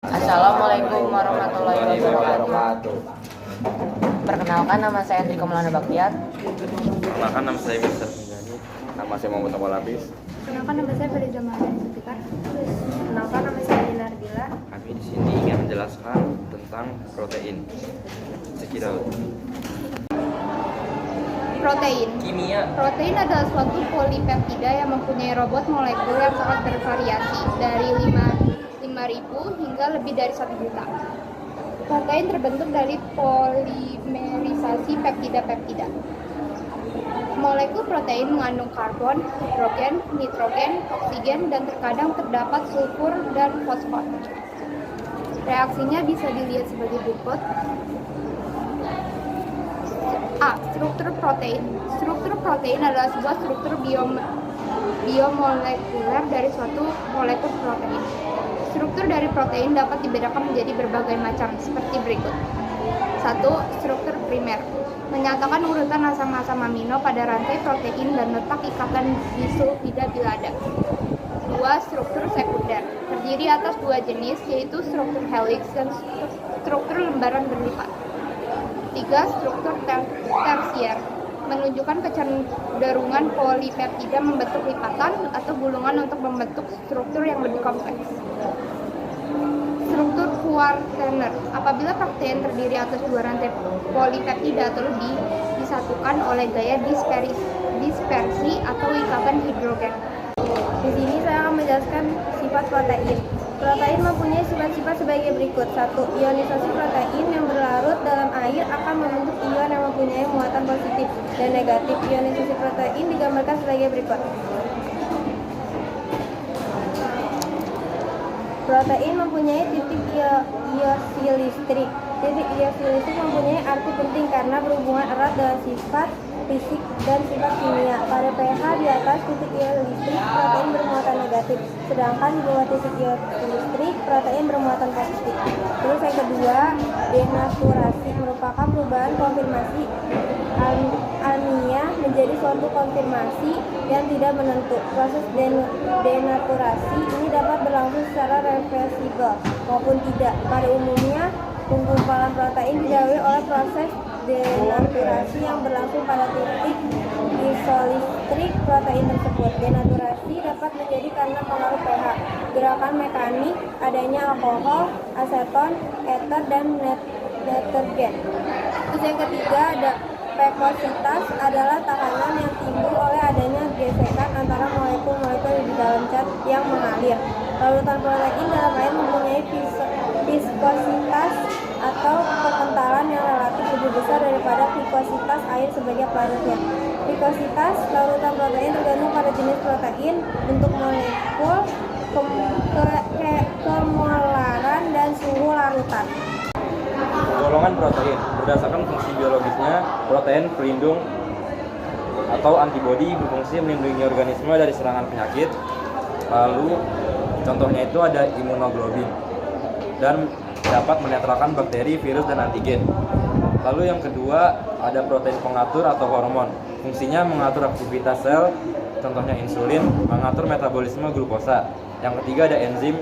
Assalamualaikum warahmatullahi wabarakatuh. Perkenalkan, nama saya Enrico Maulana Baktiar. Perkenalkan, nama saya Mr. Pinjani. Nama saya Muhammad Awal Habis. Perkenalkan, nama saya Fariza Mahdan Zulfikar. Perkenalkan, nama saya Dina Ardila. Kami di sini ingin menjelaskan tentang protein. Sekitar Protein. kimia. Protein adalah suatu polipeptida yang mempunyai robot molekul yang sangat bervariasi dari 5.000 hingga lebih dari 1 juta. Protein terbentuk dari polimerisasi peptida-peptida. Molekul protein mengandung karbon, hidrogen, nitrogen, oksigen, dan terkadang terdapat sulfur dan fosfor. Reaksinya bisa dilihat sebagai berikut. A. Struktur protein. Struktur protein adalah sebuah struktur biomolekuler dari suatu molekul protein. Struktur dari protein dapat dibedakan menjadi berbagai macam, seperti berikut. 1. Struktur primer. Menyatakan urutan asam-asam amino pada rantai protein dan letak ikatan disulfida bila ada. 2. Struktur sekunder. Terdiri atas 2 jenis, yaitu struktur helix dan struktur lembaran berlipat. 3. Struktur tersier. Menunjukkan kecenderungan polipeptida membentuk lipatan atau gulungan untuk membentuk struktur yang lebih kompleks. Struktur kuartener. Apabila protein terdiri atas 2 rantai polipeptida atau lebih disatukan oleh gaya dispersi atau ikatan hidrogen. Di sini saya akan menjelaskan sifat protein. Protein mempunyai sifat-sifat sebagai berikut. 1. Ionisasi protein yang berlarut dalam air akan membentuk ion yang mempunyai muatan positif dan negatif. Ionisasi protein digambarkan sebagai berikut. Protein mempunyai titik iosi listrik. Titik iosi listrik mempunyai arti penting karena berhubungan erat dengan sifat fisik dan sifat kimia. Pada pH di atas titik iosi listrik, protein bermuatan negatif, sedangkan di bawah titik iosi listrik, protein bermuatan positif. Terus yang kedua, denaturasi merupakan perubahan konfirmasi alamiah menjadi suatu konfirmasi yang tidak menentu. Proses denaturasi ini dapat berlangsung secara reversibel maupun tidak. Pada umumnya, penggumpalan protein didahului oleh proses denaturasi yang berlangsung pada titik isolistrik protein tersebut. Denaturasi dapat terjadi karena pengaruh pH, gerakan mekanik, adanya alkohol, aseton, eter, dan detergen. Terus yang ketiga ada pekositas, adalah tekanan yang timbul oleh adanya gesekan antara molekul-molekul di dalam cat yang mengalir. Larutan protein dalam air mempunyai viskositas atau kekentalan yang relatif lebih besar daripada vikositas air sebagai pelarutnya. Vikositas larutan protein tergantung pada jenis protein, bentuk molekul, kemolaran, dan suhu larutan. Golongan protein. Berdasarkan fungsi biologisnya, protein pelindung atau antibodi berfungsi melindungi organisme dari serangan penyakit. Lalu contohnya itu ada imunoglobin dan dapat menetralkan bakteri, virus, dan antigen. Lalu yang kedua ada protein pengatur atau hormon. Fungsinya mengatur aktivitas sel, contohnya insulin, mengatur metabolisme glukosa. Yang ketiga ada enzim,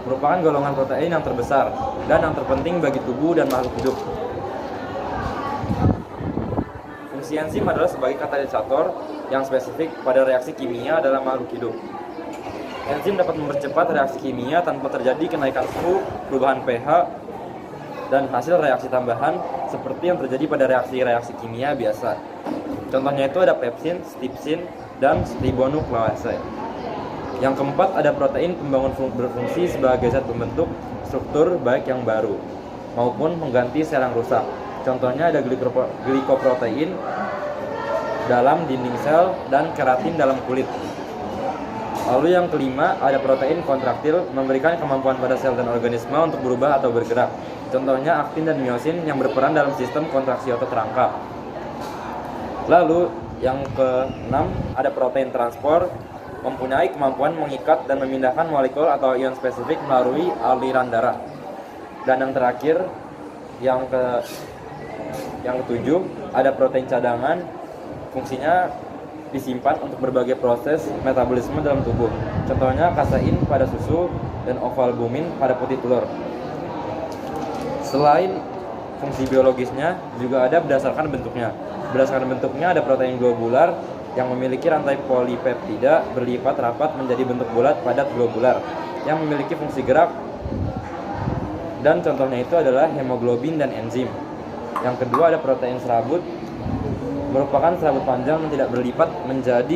merupakan golongan protein yang terbesar dan yang terpenting bagi tubuh dan makhluk hidup. Fungsi enzim adalah sebagai katalisator yang spesifik pada reaksi kimia dalam makhluk hidup. Enzim dapat mempercepat reaksi kimia tanpa terjadi kenaikan suhu, perubahan pH, dan hasil reaksi tambahan seperti yang terjadi pada reaksi-reaksi kimia biasa. Contohnya itu ada pepsin, stripsin, dan ribonuklease. Yang keempat ada protein pembangun berfungsi sebagai zat pembentuk struktur baik yang baru maupun mengganti sel yang rusak. Contohnya ada glikoprotein dalam dinding sel dan keratin dalam kulit. Lalu yang kelima ada protein kontraktil, memberikan kemampuan pada sel dan organisme untuk berubah atau bergerak. Contohnya aktin dan miosin yang berperan dalam sistem kontraksi otot rangka. Lalu yang keenam ada protein transport, mempunyai kemampuan mengikat dan memindahkan molekul atau ion spesifik melalui aliran darah. Dan yang terakhir, yang ketujuh, ada protein cadangan, fungsinya disimpan untuk berbagai proses metabolisme dalam tubuh. Contohnya kasein pada susu dan ovalbumin pada putih telur. Selain fungsi biologisnya, juga ada berdasarkan bentuknya. Berdasarkan bentuknya ada protein globular yang memiliki rantai polipeptida berlipat rapat menjadi bentuk bulat padat globular yang memiliki fungsi gerak, dan contohnya itu adalah hemoglobin dan enzim. Yang kedua ada protein serabut, merupakan serabut panjang yang tidak berlipat menjadi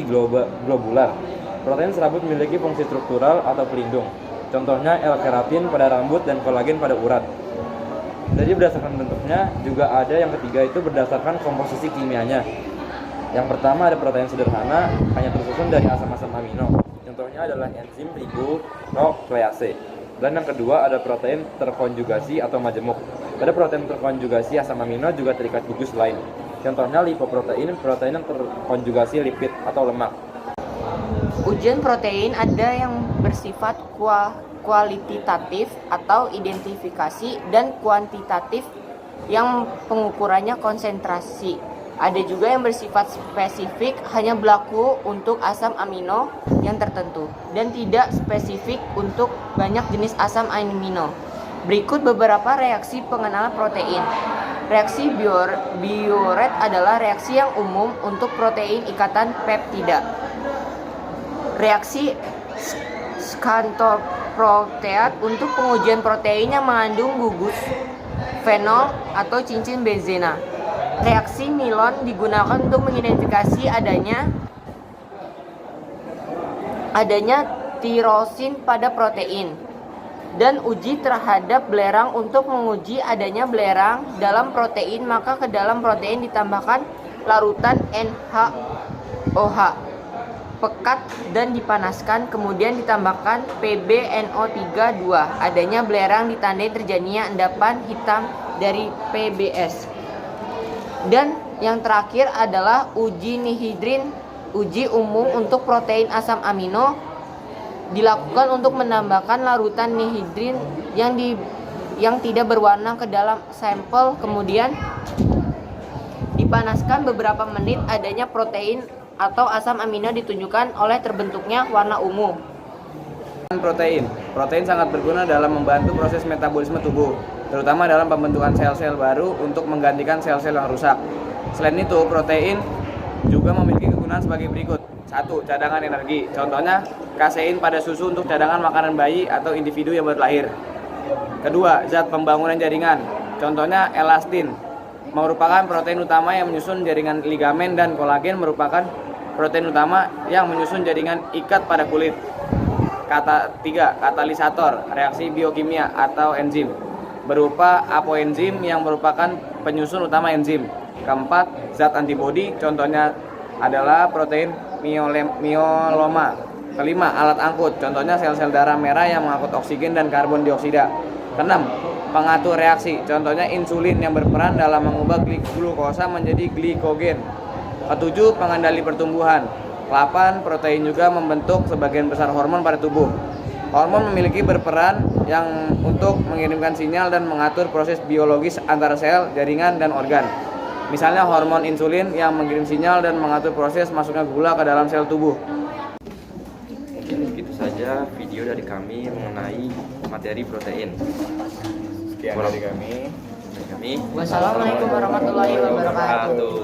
globular. Protein serabut memiliki fungsi struktural atau pelindung. Contohnya L-keratin pada rambut dan kolagen pada urat. Jadi berdasarkan bentuknya, juga ada yang ketiga itu berdasarkan komposisi kimianya. Yang pertama ada protein sederhana, hanya tersusun dari asam-asam amino. Contohnya adalah enzim ribonuklease. Dan yang kedua ada protein terkonjugasi atau majemuk. Pada protein terkonjugasi asam amino juga terikat gugus lain. Contohnya lipoprotein, protein yang terkonjugasi lipid atau lemak. Ujian protein ada yang bersifat kualitatif atau identifikasi dan kuantitatif yang pengukurannya konsentrasi. Ada juga yang bersifat spesifik, hanya berlaku untuk asam amino yang tertentu dan tidak spesifik untuk banyak jenis asam amino. Berikut beberapa reaksi pengenalan protein. Reaksi Biuret adalah reaksi yang umum untuk protein ikatan peptida. Reaksi scantoproteat untuk pengujian protein yang mengandung gugus fenol atau cincin benzena. Reaksi Milon digunakan untuk mengidentifikasi adanya tirosin pada protein. Dan uji terhadap belerang untuk menguji adanya belerang dalam protein, maka ke dalam protein ditambahkan larutan NaOH pekat dan dipanaskan, kemudian ditambahkan PbNO3 2. Adanya belerang ditandai terjadinya endapan hitam dari PbS. Dan yang terakhir adalah uji nihidrin. Uji umum untuk protein asam amino dilakukan untuk menambahkan larutan nihidrin yang tidak berwarna ke dalam sampel, kemudian dipanaskan beberapa menit. Adanya protein atau asam amino ditunjukkan oleh terbentuknya warna ungu. Protein sangat berguna dalam membantu proses metabolisme tubuh, terutama dalam pembentukan sel-sel baru untuk menggantikan sel-sel yang rusak. Selain itu, protein juga memiliki kegunaan sebagai berikut. 1. Cadangan energi. Contohnya, kasein pada susu untuk cadangan makanan bayi atau individu yang baru lahir. Kedua, zat pembangunan jaringan. Contohnya, elastin merupakan protein utama yang menyusun jaringan ligamen, dan kolagen merupakan protein utama yang menyusun jaringan ikat pada kulit. 3. Katalisator, reaksi biokimia atau enzim, berupa apoenzim yang merupakan penyusun utama enzim. 4. Zat antibodi, contohnya adalah protein myeloma. 5. Alat angkut, contohnya sel-sel darah merah yang mengangkut oksigen dan karbon dioksida. 6. Pengatur reaksi, contohnya insulin yang berperan dalam mengubah glukosa menjadi glikogen. 7. Pengendali pertumbuhan. 8. Protein juga membentuk sebagian besar hormon pada tubuh. Hormon memiliki berperan yang untuk mengirimkan sinyal dan mengatur proses biologis antara sel, jaringan, dan organ. Misalnya hormon insulin yang mengirim sinyal dan mengatur proses masuknya gula ke dalam sel tubuh. Mungkin begitu saja video dari kami mengenai materi protein. Sekian dari kami. Wassalamualaikum warahmatullahi wabarakatuh.